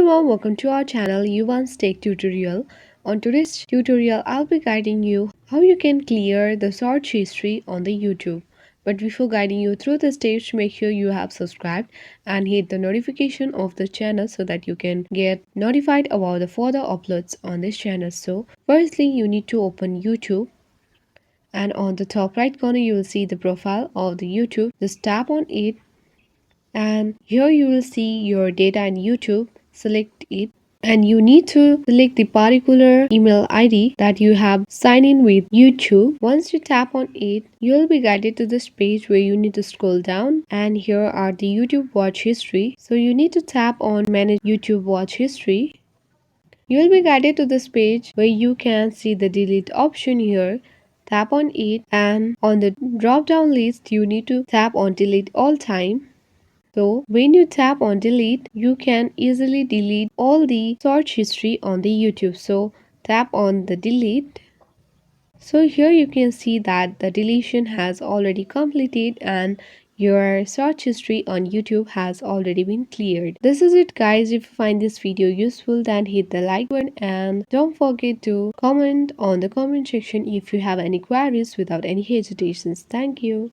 everyone, welcome to our channel Yuvan's Tech Tutorial. On today's tutorial, I'll be guiding you how you can clear the search history on the YouTube. But before guiding you through the steps, make sure you have subscribed and hit the notification of the channel so that you can get notified about the further uploads on this channel. So firstly, you need to open YouTube, and on the top right corner you will see the profile of the YouTube. Just tap on it, and here you will see your data in YouTube. Select it, and you need to select the particular email ID that you have signed in with YouTube. Once you tap on it, you'll be guided to this page where you need to scroll down, and here are the YouTube watch history. So you need to tap on manage YouTube watch history. You will be guided to this page where you can see the delete option here. Tap on it, and on the drop down list you need to tap on delete all time. So when you tap on delete, you can easily delete all the search history on the YouTube. So tap on the delete. So here you can see that the deletion has already completed and your search history on YouTube has already been cleared. This is it, guys. If you find this video useful, then hit the like button and don't forget to comment on the comment section if you have any queries without any hesitations. Thank you.